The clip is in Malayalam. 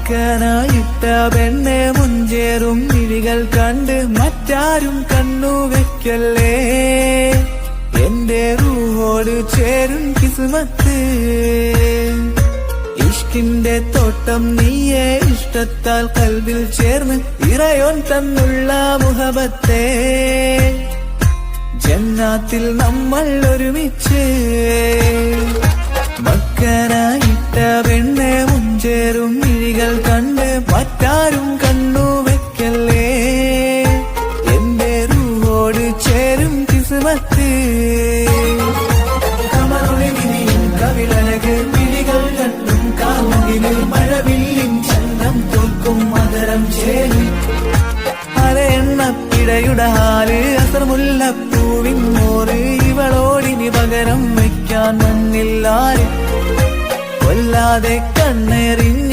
മക്കനായിട്ട പെണ്ണെ മുഞ്ചേറും മിഴികൾ കണ്ട് മറ്റാരും കണ്ണു വെക്കല്ലേ. എന്റെ റൂഹോട് ചേരും കിസ്മത്ത്, ഇഷ്കിന്റെ തോട്ടം നീയെ ഇഷ്ടത്താൽ കൽവിൽ ചേർന്ന് ഇറയോൻ തന്നുള്ള മുഹബത്തെ. ജന്നാത്തിൽ നമ്മൾ ഒരുമിച്ച്. മക്കനായിട്ട പെണ്ണെ മുഞ്ചേറും മിഴികൾ കണ്ട് മറ്റാരും കണ്ണു വെക്കല്ലേ. എന്റെ റൂഹോട് ചേരും കിസ്മത്ത്. കമറുളി വിരിയും കവിളഴക് മിഴികൾ കണ്ടും കാമുകിന് മഴവില്ലിൻ ചന്തം തോൽക്കും മധുരം ചേരും. അരയെണ്ണപ്പിടയുടെ ഹാല് അസർ മുല്ലപ്പൂവിൻ മോറ്, ഇവളോടിനി പകരം വയ്ക്കാൻ മണ്ണില്ലാരും കൊല്ലാതെ കണ്ണെറിഞ്ഞ്